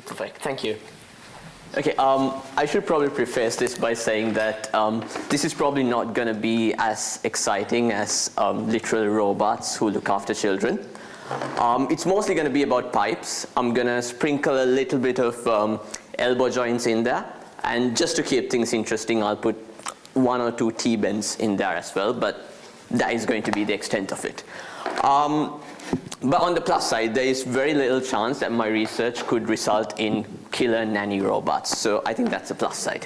Perfect, thank you. Okay, I should probably preface this by saying that this is probably not going to be as exciting as literal robots who look after children. It's mostly going to be about pipes. I'm going to sprinkle a little bit of elbow joints in there, and just to keep things interesting, I'll put 1 or 2 T-bends in there as well, but that is going to be the extent of it. But on the plus side, there is very little chance that my research could result in killer nanny robots. So I think that's a plus side.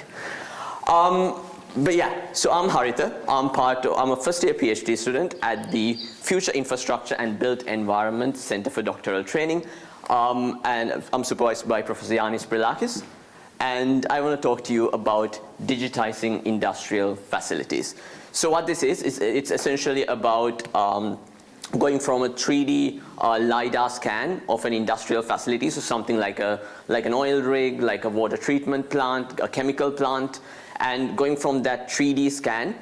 But yeah, so I'm Haritha. I'm a first-year PhD student at the Future Infrastructure and Built Environment Center for Doctoral Training. And I'm supervised by Professor Yanis Brilakis. And I want to talk to you about digitizing industrial facilities. So what this is it's essentially about going from a 3D LiDAR scan of an industrial facility, so something like an oil rig, like a water treatment plant, a chemical plant, and going from that 3D scan,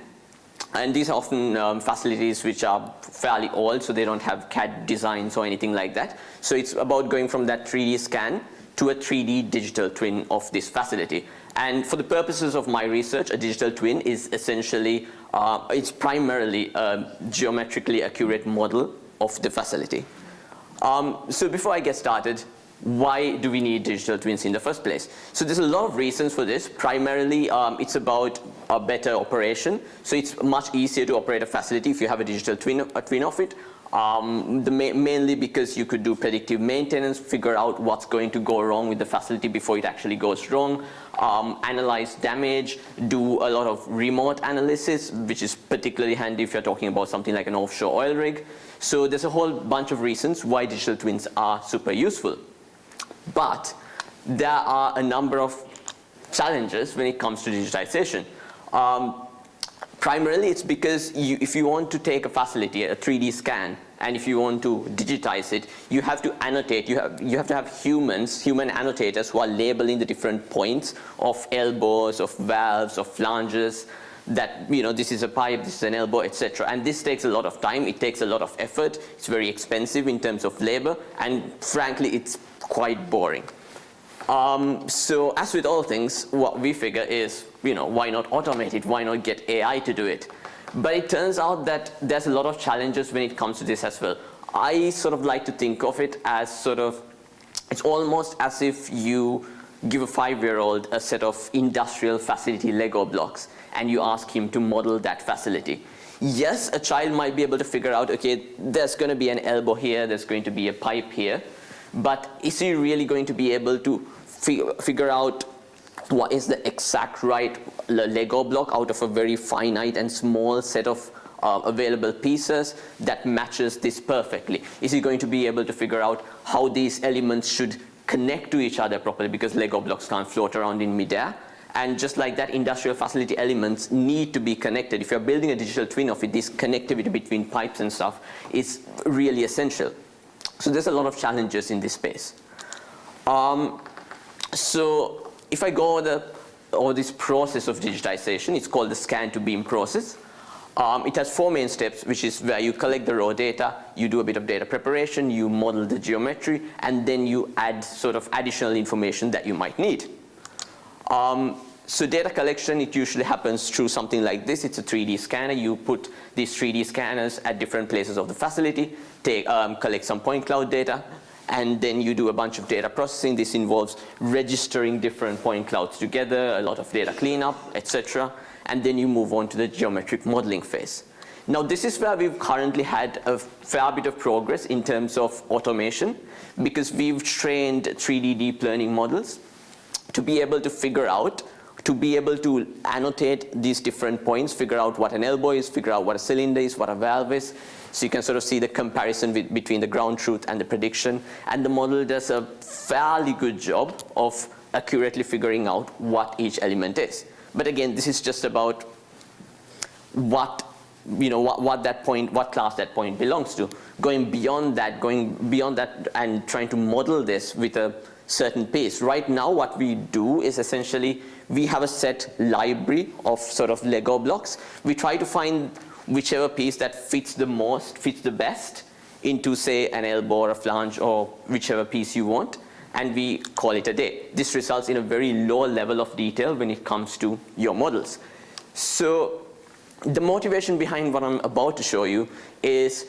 and these are often facilities which are fairly old, so they don't have CAD designs or anything like that. So it's about going from that 3D scan to a 3D digital twin of this facility. And for the purposes of my research, a digital twin is essentially, it's primarily a geometrically accurate model of the facility. So before I get started, why do we need digital twins in the first place? So there's a lot of reasons for this. Primarily, it's about a better operation. So it's much easier to operate a facility if you have a digital twin of it. Mainly because you could do predictive maintenance, figure out what's going to go wrong with the facility before it actually goes wrong, analyze damage, do a lot of remote analysis, which is particularly handy if you're talking about something like an offshore oil rig. So there's a whole bunch of reasons why digital twins are super useful. But there are a number of challenges when it comes to digitization. Primarily, it's because if you want to take a facility, a 3D scan, and if you want to digitize it, you have to annotate. You have to have human annotators who are labeling the different points of elbows, of valves, of flanges, that, you know, this is a pipe, this is an elbow, etc. And this takes a lot of time. It takes a lot of effort. It's very expensive in terms of labor, and frankly, it's quite boring. So as with all things, what we figure is, you know, why not automate it? Why not get AI to do it? But it turns out that there's a lot of challenges when it comes to this as well. I sort of like to think of it as sort of, it's almost as if you give a 5-year-old a set of industrial facility Lego blocks and you ask him to model that facility. Yes, a child might be able to figure out, okay, there's going to be an elbow here, there's going to be a pipe here, but is he really going to be able to figure out what is the exact right Lego block out of a very finite and small set of available pieces that matches this perfectly? Is he going to be able to figure out how these elements should connect to each other properly, because Lego blocks can't float around in midair? And just like that, industrial facility elements need to be connected. If you're building a digital twin of it, this connectivity between pipes and stuff is really essential. So there's a lot of challenges in this space. So if I go over this process of digitization, it's called the scan to beam process. It has 4 main steps, which is where you collect the raw data, you do a bit of data preparation, you model the geometry, and then you add sort of additional information that you might need. So data collection, it usually happens through something like this. It's a 3D scanner. You put these 3D scanners at different places of the facility, collect some point cloud data, and then you do a bunch of data processing. This involves registering different point clouds together, a lot of data cleanup, etc. And then you move on to the geometric modeling phase. Now, this is where we've currently had a fair bit of progress in terms of automation, because we've trained 3D deep learning models to be able to figure out, to be able to annotate these different points, figure out what an elbow is, figure out what a cylinder is, what a valve is. So you can sort of see the comparison between the ground truth and the prediction. And the model does a fairly good job of accurately figuring out what each element is. But again, this is just about what class that point belongs to. Going beyond that and trying to model this with a certain pace. Right now, what we do is essentially, we have a set library of sort of Lego blocks. We try to find whichever piece that fits the best into, say, an elbow or a flange or whichever piece you want. and we call it a day. This results in a very low level of detail when it comes to your models. So the motivation behind what I'm about to show you is,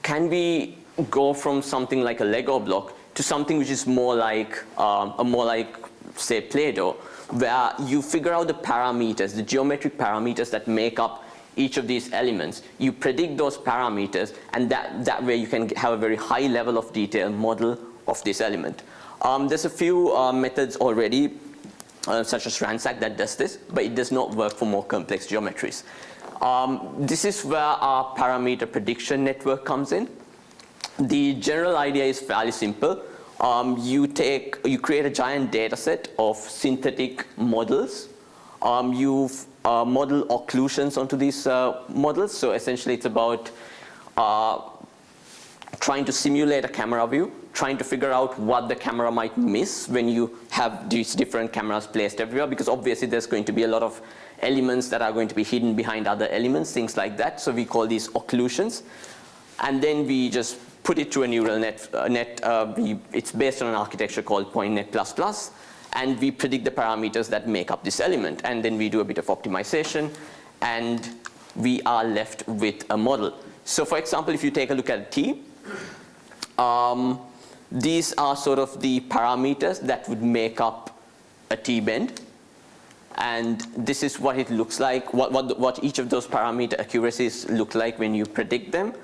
can we go from something like a Lego block to something which is more like, say, Play-Doh, where you figure out the parameters, the geometric parameters that make up each of these elements. You predict those parameters, and that way you can have a very high level of detail model of this element. There's a few methods already, such as Ransack, that does this, but it does not work for more complex geometries. This is where our parameter prediction network comes in. The general idea is fairly simple. You create a giant data set of synthetic models. You model occlusions onto these models. So essentially it's about trying to simulate a camera view, trying to figure out what the camera might miss when you have these different cameras placed everywhere, because obviously there's going to be a lot of elements that are going to be hidden behind other elements, things like that. So we call these occlusions. And then we just put it to a neural net. It's based on an architecture called PointNet++, and we predict the parameters that make up this element. And then we do a bit of optimization, and we are left with a model. So for example, if you take a look at a T, these are sort of the parameters that would make up a T-bend. And this is what it looks like, what each of those parameter accuracies look like when you predict them.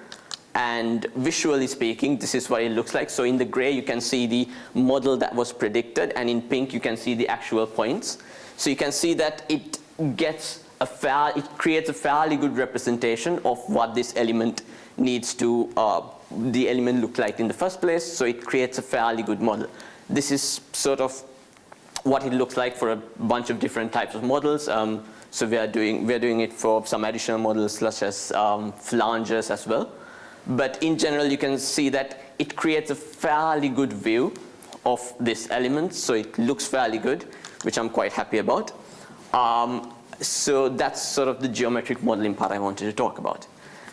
And visually speaking, this is what it looks like. So in the gray, you can see the model that was predicted, and in pink, you can see the actual points. So you can see that it creates a fairly good representation of what this element needs to, the element look like in the first place. So it creates a fairly good model. This is sort of what it looks like for a bunch of different types of models. So we are doing it for some additional models, such as flanges as well. But in general, you can see that it creates a fairly good view of this element. So it looks fairly good, which I'm quite happy about. So that's sort of the geometric modeling part I wanted to talk about.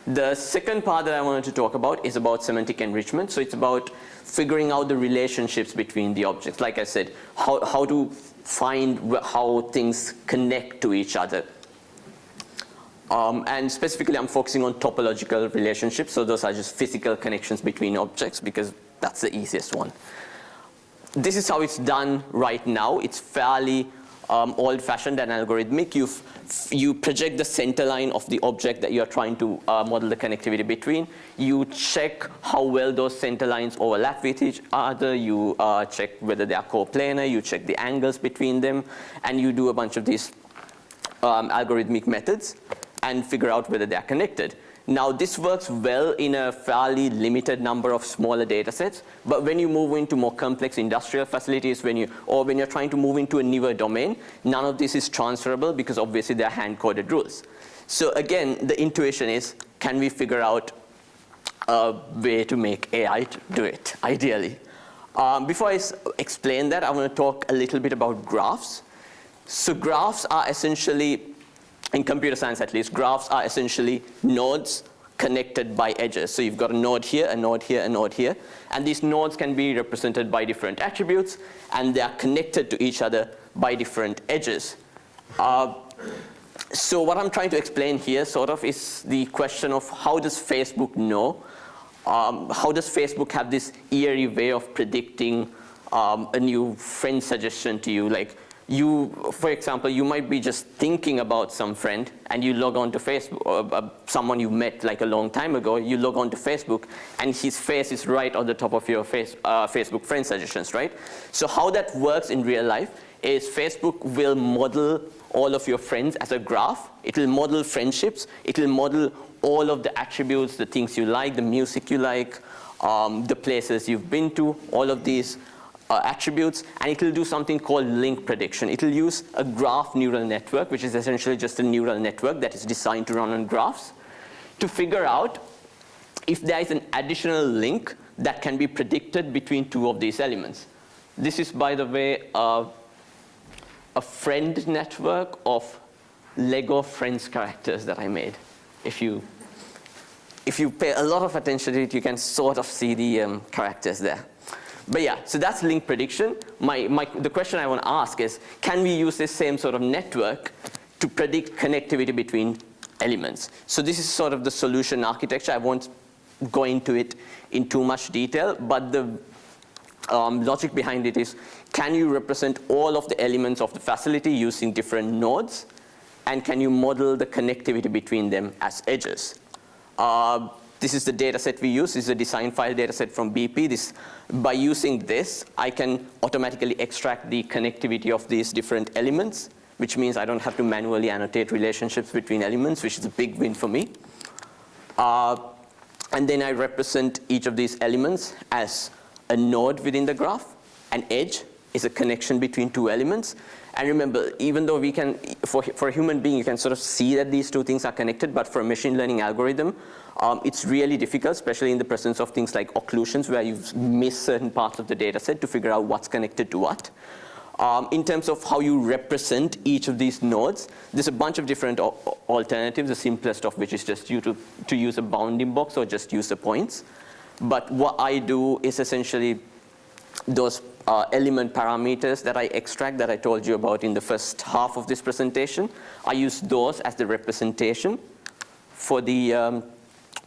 The second part that I wanted to talk about is about semantic enrichment. So it's about figuring out the relationships between the objects. Like I said, how to find how things connect to each other. And specifically, I'm focusing on topological relationships. So those are just physical connections between objects, because that's the easiest one. This is how it's done right now. It's fairly old-fashioned and algorithmic. You project the center line of the object that you're trying to model the connectivity between. You check how well those center lines overlap with each other. You check whether they are coplanar. You check the angles between them. And you do a bunch of these algorithmic methods and figure out whether they are connected. Now, this works well in a fairly limited number of smaller data sets, but when you move into more complex industrial facilities, when you're trying to move into a newer domain, none of this is transferable, because obviously there are hand-coded rules. So again, the intuition is, can we figure out a way to make AI to do it, ideally? Before I explain that, I want to talk a little bit about graphs. So graphs are essentially, in computer science at least, graphs are essentially nodes connected by edges. So you've got a node here, a node here, a node here. And these nodes can be represented by different attributes, and they are connected to each other by different edges. So what I'm trying to explain here sort of is the question of, how does Facebook know? How does Facebook have this eerie way of predicting a new friend suggestion to you? Like, for example, you might be just thinking about some friend, and you log on to Facebook, someone you met like a long time ago, you log on to Facebook, and his face is right on the top of your Facebook friend suggestions, right? So how that works in real life is Facebook will model all of your friends as a graph. It will model friendships. It will model all of the attributes, the things you like, the music you like, the places you've been to, all of these attributes, and it will do something called link prediction. It will use a graph neural network, which is essentially just a neural network that is designed to run on graphs, to figure out if there is an additional link that can be predicted between two of these elements. This is, by the way, a friend network of Lego Friends characters that I made. If you pay a lot of attention to it, you can sort of see the characters there. But yeah, so that's link prediction. The question I want to ask is, can we use this same sort of network to predict connectivity between elements? So this is sort of the solution architecture. I won't go into it in too much detail, but the logic behind it is, can you represent all of the elements of the facility using different nodes? And can you model the connectivity between them as edges? This is the data set we use. This is a design file data set from BP. By using this, I can automatically extract the connectivity of these different elements, which means I don't have to manually annotate relationships between elements, which is a big win for me. And then I represent each of these elements as a node within the graph. An edge is a connection between two elements. And remember, even though we can, for a human being, you can sort of see that these two things are connected, but for a machine learning algorithm, it's really difficult, especially in the presence of things like occlusions, where you've missed certain parts of the data set to figure out what's connected to what. In terms of how you represent each of these nodes, there's a bunch of different alternatives, the simplest of which is just to use a bounding box or just use the points. But what I do is essentially those element parameters that I extract that I told you about in the first half of this presentation. I use those as the representation for the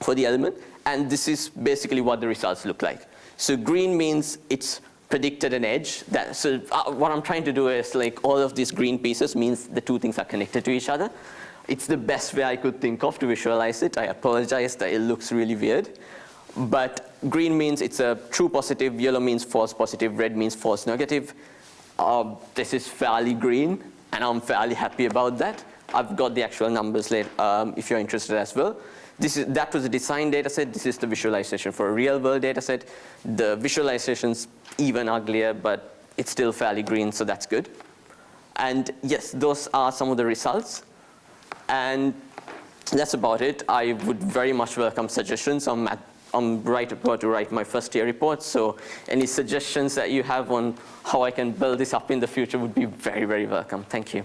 element, and this is basically what the results look like. So green means it's predicted an edge. So what I'm trying to do is, like, all of these green pieces means the two things are connected to each other. It's the best way I could think of to visualize it. I apologize that it looks really weird. But green means it's a true positive, yellow means false positive, red means false negative. This is fairly green, and I'm fairly happy about that. I've got the actual numbers later if you're interested as well. That was a design data set. This is the visualization for a real world data set. The visualization's even uglier, but it's still fairly green, so that's good. And yes, those are some of the results. And that's about it. I would very much welcome suggestions. I'm about to write my first year report, so any suggestions that you have on how I can build this up in the future would be very, very welcome. Thank you.